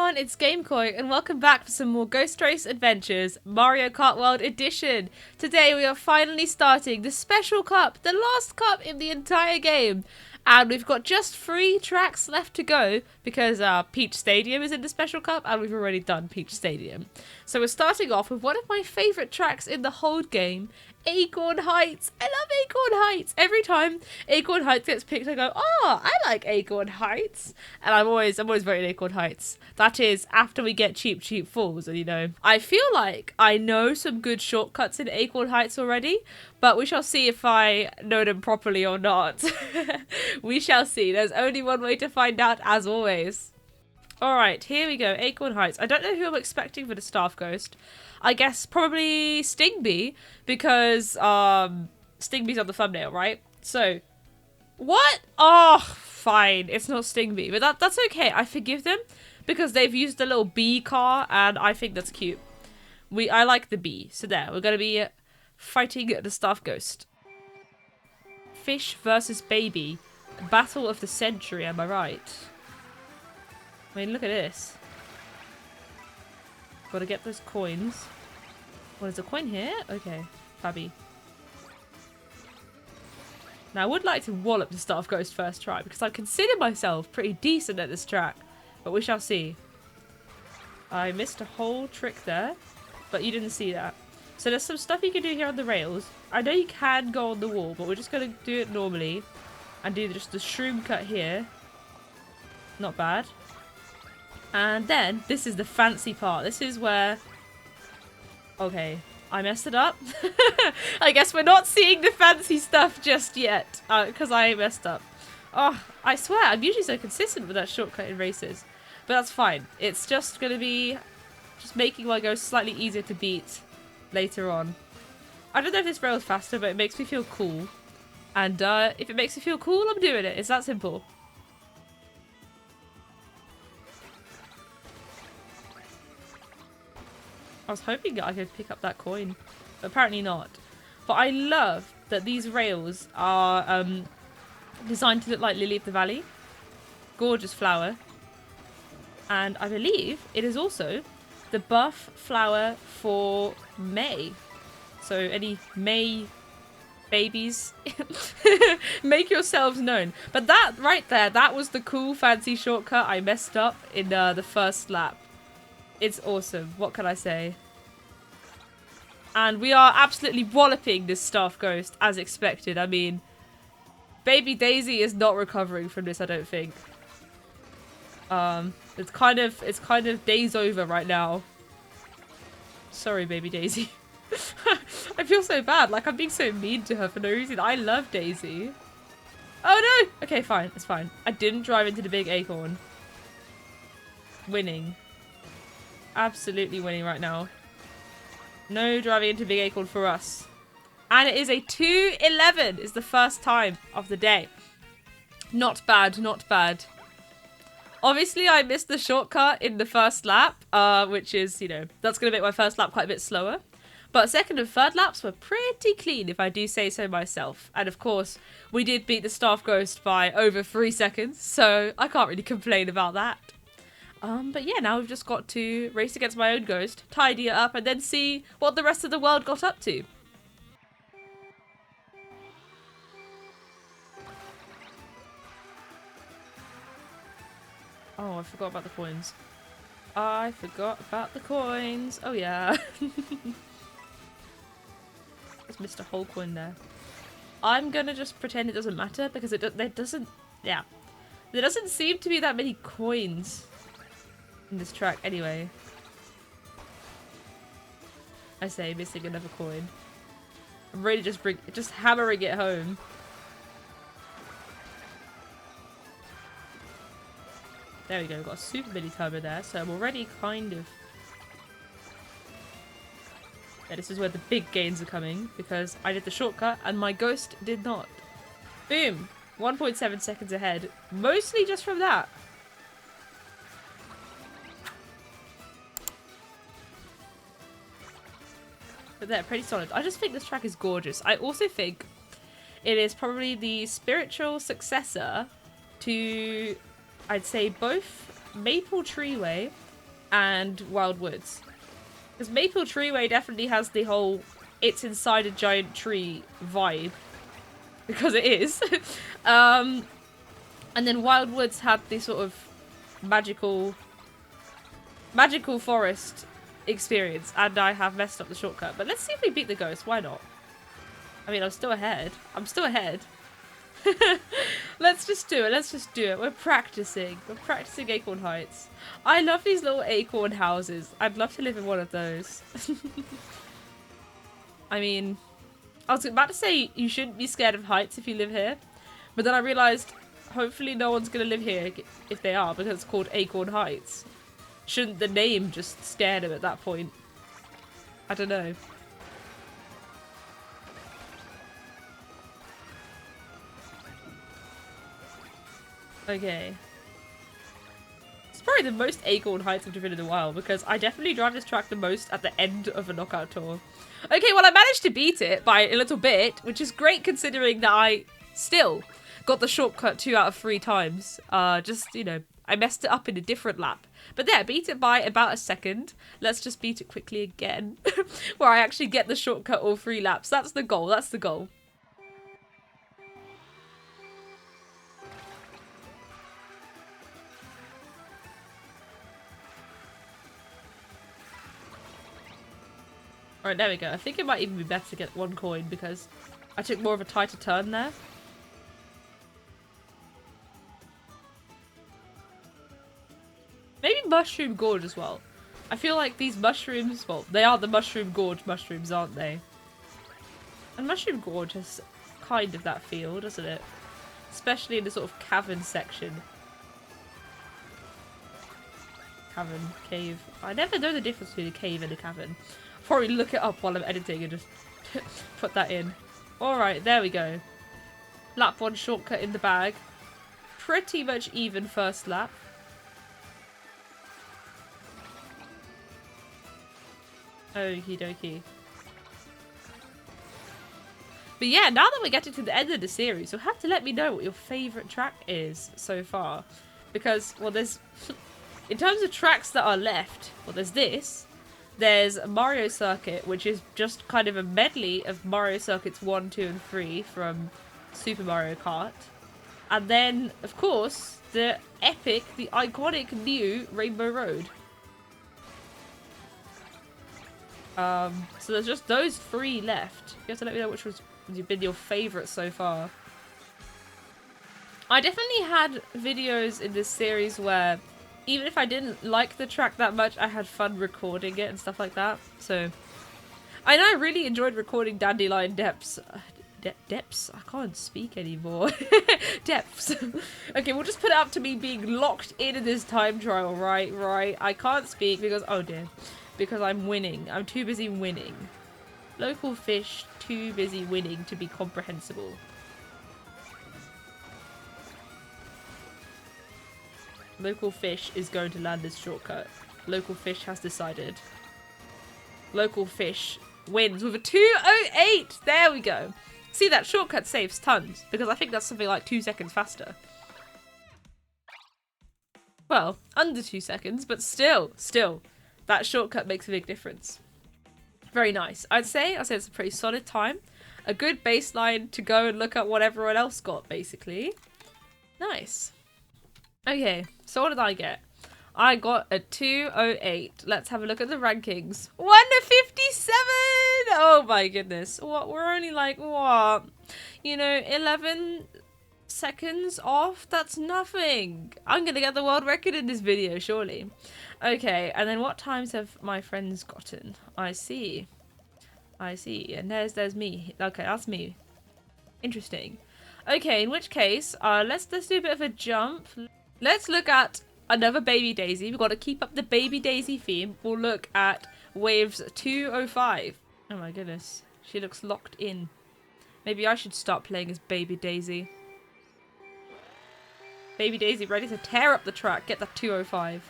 everyone, it's GameKoi and welcome back for some more Ghost Race Adventures Mario Kart World Edition. Today we are finally starting the special cup, the last cup in the entire game. And we've got just 3 tracks left to go because Peach Stadium is in the special cup and we've already done Peach Stadium. So we're starting off with one of my favourite tracks in the whole game, Acorn Heights. I love Acorn Heights. Every time Acorn Heights gets picked, I go, oh, I like Acorn Heights. And I'm always voting Acorn Heights. That is after we get Cheap Falls. And you know, I feel like I know some good shortcuts in Acorn Heights already, but we shall see if I know them properly or not. We shall see. There's only one way to find out, as always. Alright, here we go. Acorn Heights. I don't know who I'm expecting for the Staff Ghost. I guess probably Stingbee, because Stingbee's on the thumbnail, right? So, what? Oh, fine. It's not Stingbee, but that's okay. I forgive them, because they've used the little bee car, and I think that's cute. I like the bee. So there, we're going to be fighting the Staff Ghost. Fish versus baby. Battle of the century, am I right? I mean, look at this. Gotta get those coins. What is a coin here? Okay, fabby. Now, I would like to wallop the Staff Ghost first try because I consider myself pretty decent at this track, but we shall see. I missed a whole trick there, but you didn't see that. So there's some stuff you can do here on the rails. I know you can go on the wall, but we're just gonna do it normally and do just the shroom cut here. Not bad. And then, this is the fancy part. This is where... Okay, I messed it up. I guess we're not seeing the fancy stuff just yet, because I messed up. Oh, I swear, I'm usually so consistent with that shortcut in races. But that's fine. It's just going to be just making my go slightly easier to beat later on. I don't know if this rail is faster, but it makes me feel cool. And if it makes me feel cool, I'm doing it. It's that simple. I was hoping I could pick up that coin, but apparently not. But I love that these rails are designed to look like Lily of the Valley. Gorgeous flower. And I believe it is also the buff flower for May. So any May babies, make yourselves known. But that right there, that was the cool fancy shortcut I messed up in the first lap. It's awesome. What can I say? And we are absolutely walloping this Staff Ghost as expected. I mean, Baby Daisy is not recovering from this, I don't think. It's kind of days over right now. Sorry, Baby Daisy. I feel so bad. Like, I'm being so mean to her for no reason. I love Daisy. Oh no! Okay, fine. It's fine. I didn't drive into the big acorn. Winning. Absolutely winning right now. No driving into big acorn for us. And it is a 2:11. Is the first time of the day. Not bad, not bad. Obviously, I missed the shortcut in the first lap, which is, you know, that's going to make my first lap quite a bit slower. But second and third laps were pretty clean, if I do say so myself. And of course, we did beat the Staff Ghost by over 3 seconds, so I can't really complain about that. But yeah, now we've just got to race against my own ghost, tidy it up, and then see what the rest of the world got up to. Oh, I forgot about the coins. I forgot about the coins. Oh yeah. Just missed a whole coin there. I'm gonna just pretend it doesn't matter because there doesn't seem to be that many coins in this track anyway. I say missing another coin. I'm really just hammering it home. There we go, we've got a super mini turbo there, so I'm already kind of... Yeah, this is where the big gains are coming, because I did the shortcut and my ghost did not. Boom! 1.7 seconds ahead, mostly just from that. But they're pretty solid. I just think this track is gorgeous. I also think it is probably the spiritual successor to, I'd say, both Maple Treeway and Wild Woods. Because Maple Treeway definitely has the whole it's inside a giant tree vibe. Because it is. And then Wild Woods had the sort of magical forest experience. And I have messed up the shortcut. But let's see if we beat the ghost. Why not? I mean, I'm still ahead. Let's just do it. Let's just do it. We're practicing. We're practicing Acorn Heights. I love these little acorn houses. I'd love to live in one of those. I mean, I was about to say you shouldn't be scared of heights if you live here. But then I realised hopefully no one's going to live here if they are, because it's called Acorn Heights. Shouldn't the name just scare them at that point? I don't know. Okay. It's probably the most Acorn Heights I've driven in a while, because I definitely drive this track the most at the end of a knockout tour. Okay, well I managed to beat it by a little bit, which is great considering that I still got the shortcut 2 out of 3 times. Just, you know, I messed it up in a different lap. But there, beat it by about a second. Let's just beat it quickly again, where I actually get the shortcut all 3 laps. That's the goal, that's the goal. Alright, there we go. I think it might even be better to get 1 coin because I took more of a tighter turn there. Maybe Mushroom Gorge as well. I feel like these mushrooms, well, they are the Mushroom Gorge mushrooms, aren't they? And Mushroom Gorge has kind of that feel, doesn't it? Especially in the sort of cavern section. Cavern, cave. I never know the difference between a cave and a cavern. Probably look it up while I'm editing and just put that in. Alright, there we go. Lap 1 shortcut in the bag. Pretty much even first lap. Okie dokie. But yeah, now that we're getting to the end of the series, you'll have to let me know what your favourite track is so far. Because, well, there's... in terms of tracks that are left, well, there's this. There's Mario Circuit, which is just kind of a medley of Mario Circuits 1, 2, and 3 from Super Mario Kart. And then, of course, the epic, the iconic new Rainbow Road. So there's just those 3 left. You have to let me know which one's been your favourite so far. I definitely had videos in this series where even if I didn't like the track that much, I had fun recording it and stuff like that. So, I know I really enjoyed recording Dandelion Depths. Depths? I can't speak anymore. Depths. Okay, we'll just put it up to me being locked in this time trial, right? Right. I can't speak because, oh dear. Because I'm winning. I'm too busy winning. Local fish, too busy winning to be comprehensible. Local fish is going to land this shortcut. Local fish has decided. Local fish wins with a 2:08. There we go. See, that shortcut saves tons because I think that's something like 2 seconds faster. Well, under 2 seconds, but still, that shortcut makes a big difference. Very nice. I'd say it's a pretty solid time. A good baseline to go and look at what everyone else got, basically. Nice. Okay, so what did I get? I got a 2:08. Let's have a look at the rankings. 1:57! Oh my goodness. What? We're only like, what? You know, 11 seconds off? That's nothing. I'm gonna get the world record in this video, surely. Okay, and then what times have my friends gotten? I see. And there's me. Okay, that's me. Interesting. Okay, in which case, let's do a bit of a jump. Let's look at another Baby Daisy. We've got to keep up the Baby Daisy theme. We'll look at Waves 205. Oh my goodness. She looks locked in. Maybe I should start playing as Baby Daisy. Baby Daisy ready to tear up the track. Get that 205.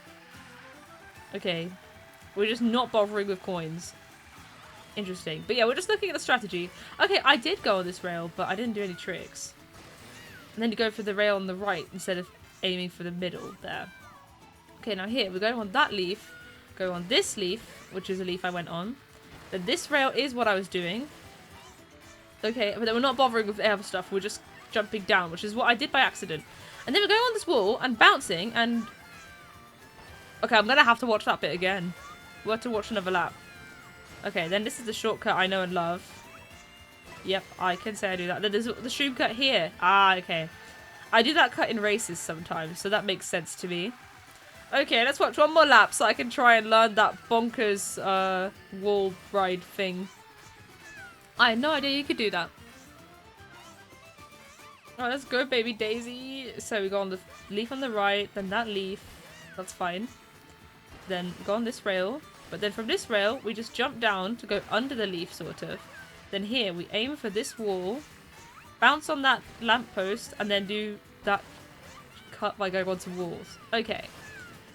Okay. We're just not bothering with coins. Interesting. But yeah, we're just looking at the strategy. Okay, I did go on this rail, but I didn't do any tricks. And then you go for the rail on the right instead of aiming for the middle there. Okay, now here, we're going on that leaf. go on this leaf, which is a leaf I went on. Then this rail is what I was doing. Okay, but then we're not bothering with the other stuff. We're just jumping down, which is what I did by accident. And then we're going on this wall and bouncing and... Okay, I'm going to have to watch that bit again. We'll have to watch another lap. Okay, then this is the shortcut I know and love. Yep, I can say I do that. Then there's the stream cut here. Ah, okay. I do that cut in races sometimes, so that makes sense to me. Okay, let's watch one more lap so I can try and learn that bonkers wall ride thing. I had no idea you could do that. Alright, let's go, baby Daisy. So we go on the leaf on the right, then that leaf. That's fine. Then go on this rail. But then from this rail, we just jump down to go under the leaf, sort of. Then here, we aim for this wall, bounce on that lamppost, and then do that cut by going onto walls. Okay.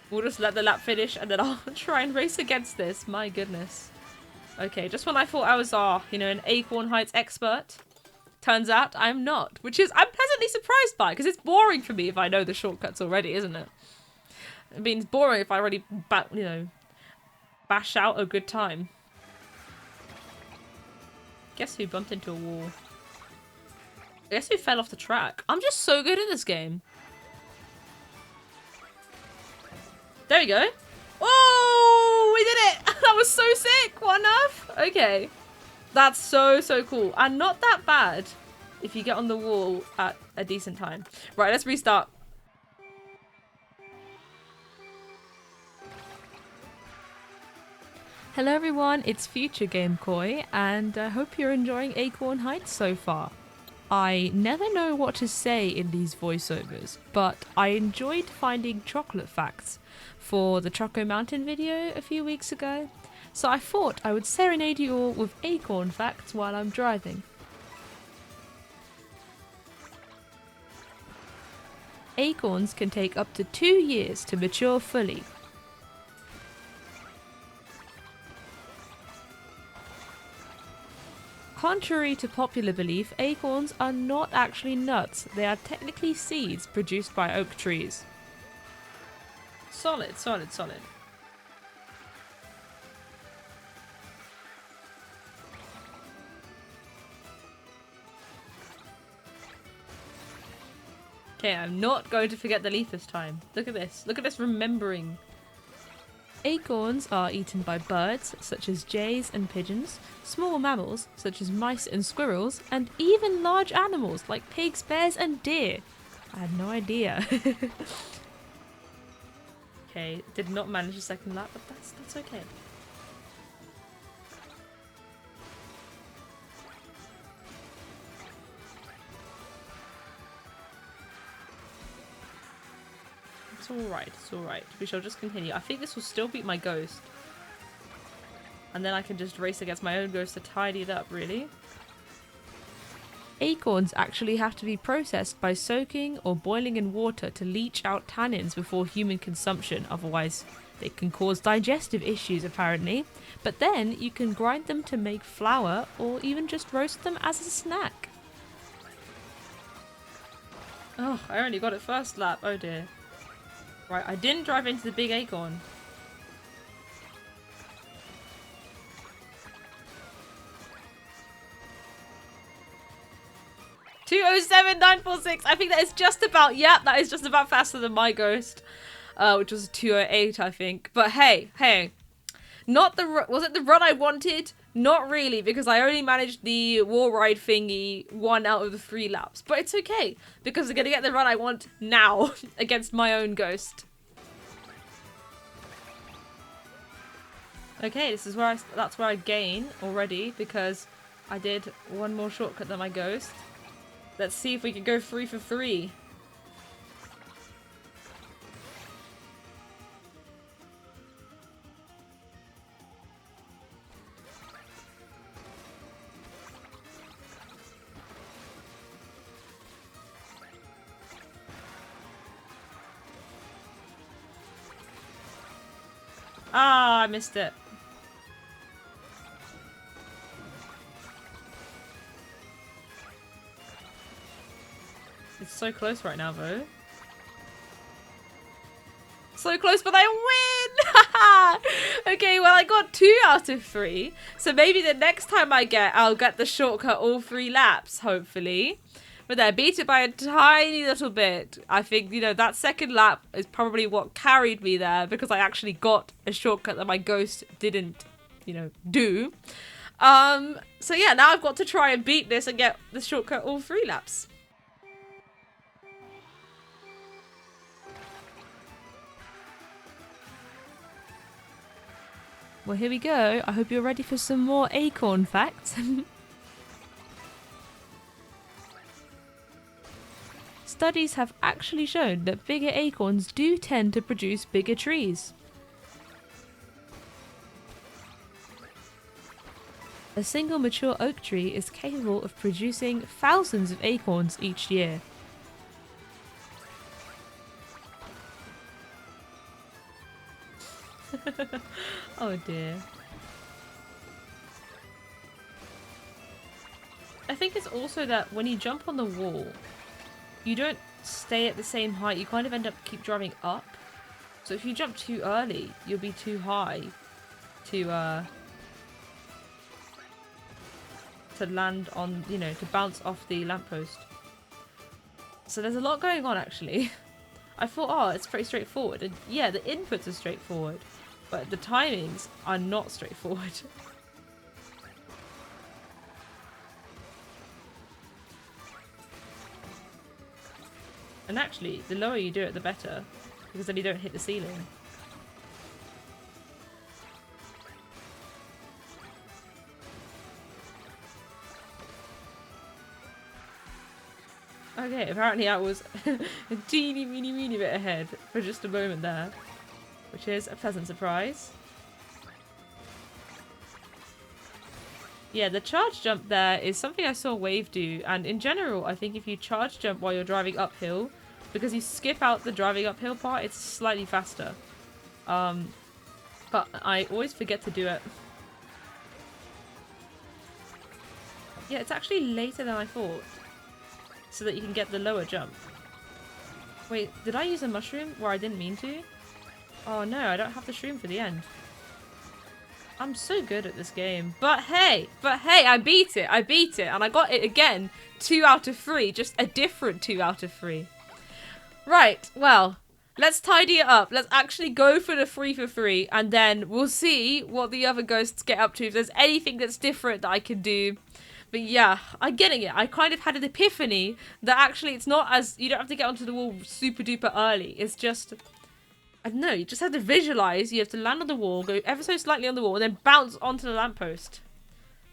We'll just let the lap finish, and then I'll try and race against this. My goodness. Okay, just when I thought I was, you know, an Acorn Heights expert, turns out I'm not. Which is, I'm pleasantly surprised by, because it's boring for me if I know the shortcuts already, isn't it? I mean, it's boring if I already, you know, bash out a good time. Guess who bumped into a wall? I guess who fell off the track? I'm just so good at this game. There we go. Oh, we did it! That was so sick! What on earth? Okay. That's so, so cool. And not that bad if you get on the wall at a decent time. Right, let's restart. Hello everyone, it's Future Game Koi, and I hope you're enjoying Acorn Heights so far. I never know what to say in these voiceovers, but I enjoyed finding chocolate facts for the Choco Mountain video a few weeks ago, so I thought I would serenade you all with acorn facts while I'm driving. Acorns can take up to 2 years to mature fully. Contrary to popular belief, acorns are not actually nuts. They are technically seeds produced by oak trees. Solid, solid, solid. Okay, I'm not going to forget the leaf this time. Look at this. Look at this remembering. Acorns are eaten by birds, such as jays and pigeons, small mammals, such as mice and squirrels, and even large animals, like pigs, bears, and deer. I had no idea. Okay, did not manage a second lap, but that's okay. It's alright, it's alright. We shall just continue. I think this will still beat my ghost. And then I can just race against my own ghost to tidy it up, really. Acorns actually have to be processed by soaking or boiling in water to leach out tannins before human consumption, otherwise they can cause digestive issues apparently. But then you can grind them to make flour or even just roast them as a snack. Oh, I only got it first lap, oh dear. Right, I didn't drive into the big acorn. $207,946. I think that is just about, yep, that is just about faster than my ghost, which was 208, I think. But hey, not the, was it the run I wanted? Not really, because I only managed the wall ride thingy 1 out of the 3 laps. But it's okay, because I'm gonna get the run I want now against my own ghost. Okay, this is where that's where I gain already, because I did one more shortcut than my ghost. Let's see if we can go 3 for 3. Ah, I missed it. It's so close right now, though. So close, but I win! Okay, well, I got 2 out of 3. So maybe the next time I'll get the shortcut all 3 laps, hopefully. But I beat it by a tiny little bit. I think, you know, that second lap is probably what carried me there because I actually got a shortcut that my ghost didn't, you know, do. So yeah, now I've got to try and beat this and get the shortcut all 3 laps. Well, here we go. I hope you're ready for some more acorn facts. Studies have actually shown that bigger acorns do tend to produce bigger trees. A single mature oak tree is capable of producing thousands of acorns each year. Oh dear. I think it's also that when you jump on the wall, you don't stay at the same height. You kind of end up keep driving up. So if you jump too early, you'll be too high to land on, you know, to bounce off the lamppost. So there's a lot going on actually. I thought, oh, it's pretty straightforward. And yeah, the inputs are straightforward, but the timings are not straightforward. And actually, the lower you do it, the better, because then you don't hit the ceiling. Okay, apparently I was a teeny weeny bit ahead for just a moment there, which is a pleasant surprise. Yeah, the charge jump there is something I saw Wave do, and in general, I think if you charge jump while you're driving uphill, because you skip out the driving uphill part, it's slightly faster. But I always forget to do it. Yeah, it's actually later than I thought, so that you can get the lower jump. Wait, did I use a mushroom where I didn't mean to? Oh no, I don't have the shroom for the end. I'm so good at this game. But hey, I beat it, and I got it again. 2 out of 3, just a different 2 out of 3. Right, well, let's tidy it up. Let's actually go for the 3 for 3, and then we'll see what the other ghosts get up to. If there's anything that's different that I can do. But yeah, I'm getting it. I kind of had an epiphany that actually it's not as... You don't have to get onto the wall super duper early. It's just... I don't know, you just have to visualize. You have to land on the wall, go ever so slightly on the wall, and then bounce onto the lamppost.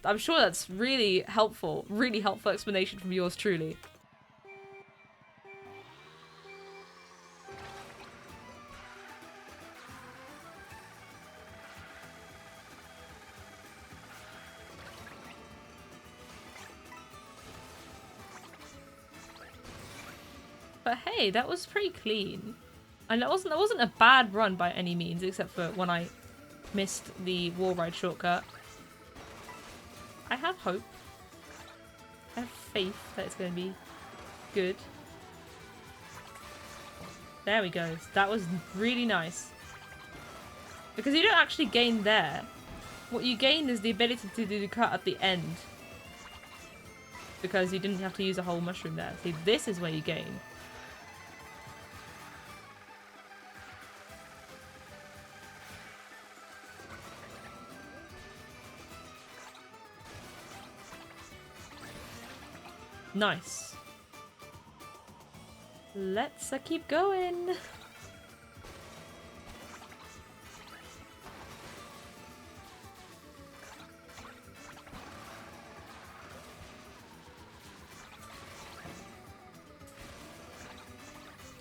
I'm sure that's really helpful explanation from yours truly. But hey, that was pretty clean. And that wasn't a bad run by any means, except for when I missed the wall ride shortcut. I have hope. I have faith that it's going to be good. There we go. That was really nice. Because you don't actually gain there. What you gain is the ability to do the cut at the end. Because you didn't have to use a whole mushroom there. See, this is where you gain. Nice. Let's keep going.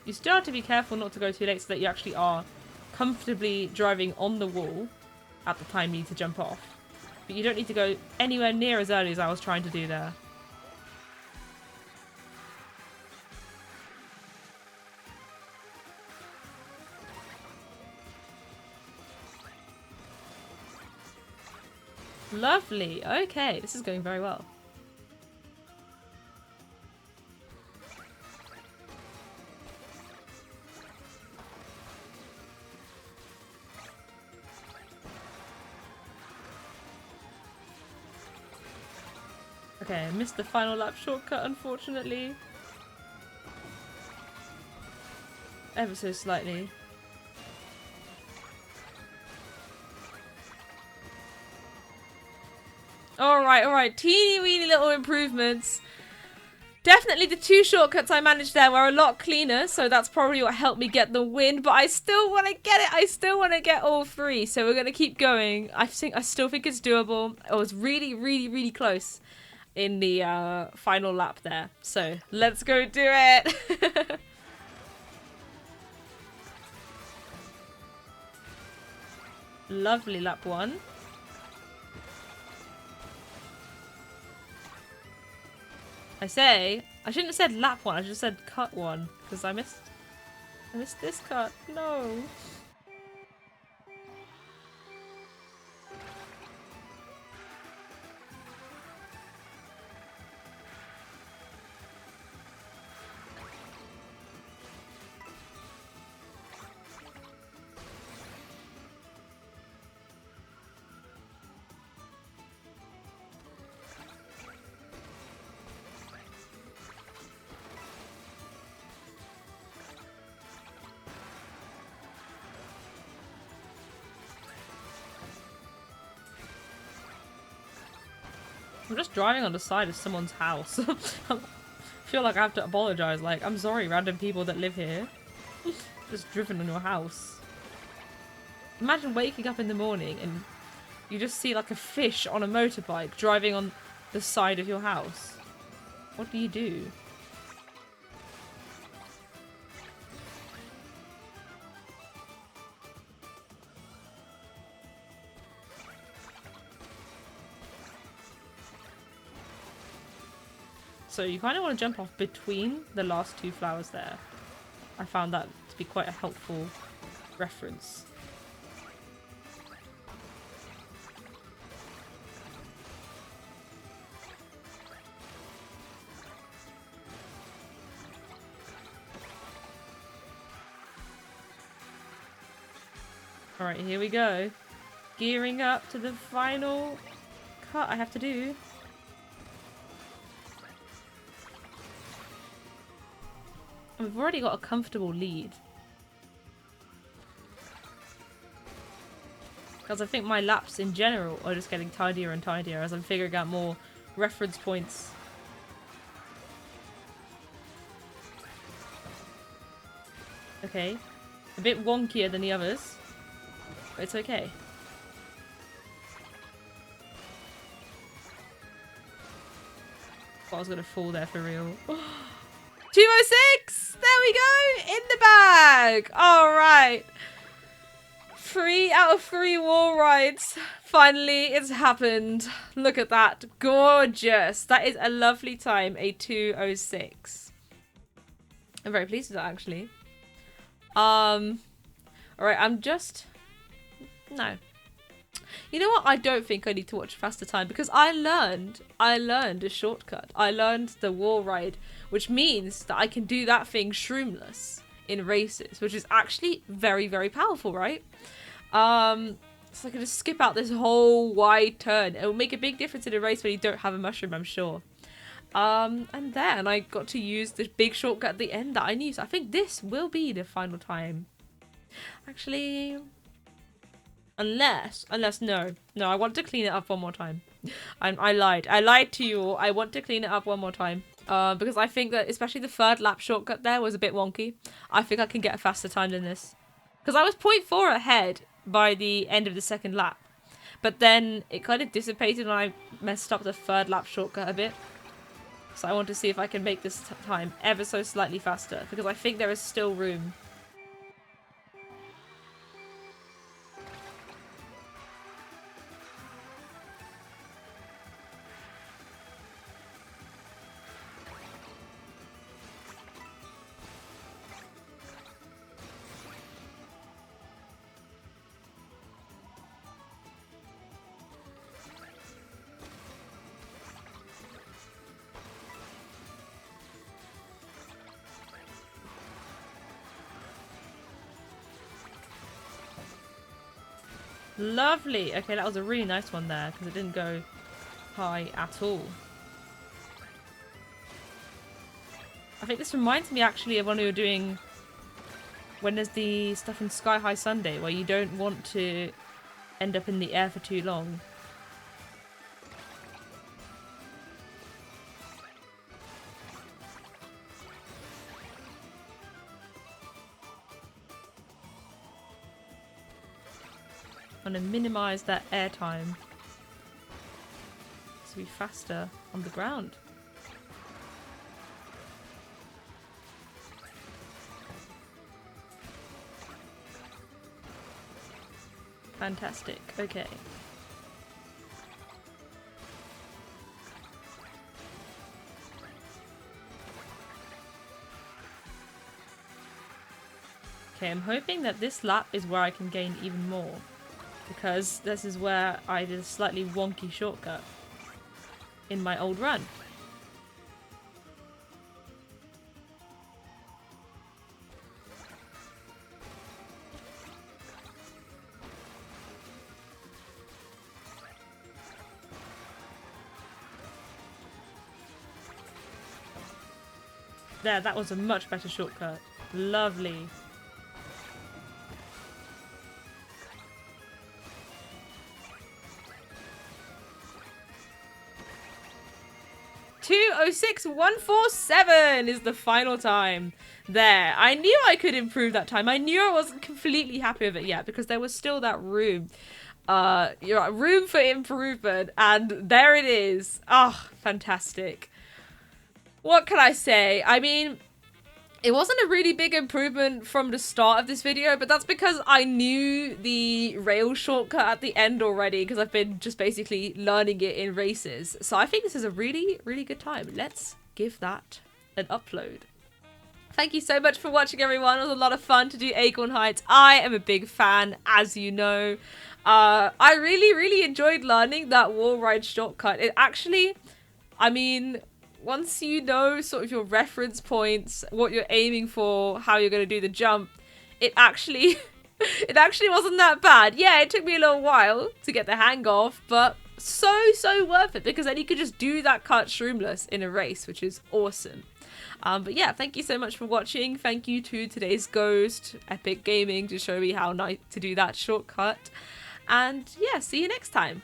You still have to be careful not to go too late so that you actually are comfortably driving on the wall at the time you need to jump off. But you don't need to go anywhere near as early as I was trying to do there. Lovely. Okay, this is going very well. Okay, I missed the final lap shortcut, unfortunately. Ever so slightly. Alright. Teeny weeny little improvements. Definitely the 2 shortcuts I managed there were a lot cleaner, so that's probably what helped me get the win, but I still want to get it. I still want to get all 3, so we're going to keep going. I still think it's doable. I was really close in the final lap there, so let's go do it. Lovely lap 1. I shouldn't have said lap 1, I should have said cut 1, because I missed this cut. No. I'm just driving on the side of someone's house. I feel like I have to apologize. Like, I'm sorry, random people that live here. Just driven on your house. Imagine waking up in the morning and you just see like a fish on a motorbike driving on the side of your house. What do you do? So you kind of want to jump off between the last 2 flowers there. I found that to be quite a helpful reference. Alright, here we go. Gearing up to the final cut I have to do. We've already got a comfortable lead. Because I think my laps in general are just getting tidier and tidier as I'm figuring out more reference points. Okay. A bit wonkier than the others. But it's okay. Thought I was gonna fall there for real. 206! There we go! In the bag! Alright. 3 out of 3 wall rides. Finally, it's happened. Look at that. Gorgeous. That is a lovely time. A 206. I'm very pleased with that, actually. Alright, I'm just... No. You know what? I don't think I need to watch Faster Time because I learned a shortcut. I learned the wall ride, which means that I can do that thing shroomless in races, which is actually very, very powerful, right? So I can just skip out this whole wide turn. It will make a big difference in a race when you don't have a mushroom, I'm sure. And then I got to use this big shortcut at the end that I knew. So I think this will be the final time. Actually... Unless no, I want to clean it up one more time. I lied to you all. I want to clean it up one more time. Because I think that especially the 3rd lap shortcut there was a bit wonky. I think I can get a faster time than this. Because I was 0.4 ahead by the end of the 2nd lap. But then it kind of dissipated and I messed up the 3rd lap shortcut a bit. So I want to see if I can make this time ever so slightly faster. Because I think there is still room. Lovely. Okay, that was a really nice one there because it didn't go high at all. I think this reminds me actually of when we were doing, when there's the stuff in Sky High Sunday where you don't want to end up in the air for too long. I'm going to minimize that air time to be faster on the ground. Fantastic. Okay. Okay, I'm hoping that this lap is where I can gain even more, because this is where I did a slightly wonky shortcut in my old run. There, that was a much better shortcut. Lovely. .206.147 is the final time. There. I knew I could improve that time. I knew I wasn't completely happy with it yet because there was still that room. Room for improvement, and there it is. Oh, fantastic. What can I say? I mean, it wasn't a really big improvement from the start of this video, but that's because I knew the rail shortcut at the end already, because I've been just basically learning it in races. So I think this is a really, really good time. Let's give that an upload. Thank you so much for watching, everyone. It was a lot of fun to do Acorn Heights. I am a big fan, as you know. I really, really enjoyed learning that wall ride shortcut. It actually, I mean, once you know sort of your reference points, what you're aiming for, how you're going to do the jump, it actually wasn't that bad. Yeah, it took me a little while to get the hang of, but so worth it, because then you could just do that cut shroomless in a race, which is awesome. But yeah, thank you so much for watching. Thank you to today's Ghost, Epic Gaming, to show me how nice to do that shortcut. And yeah, see you next time.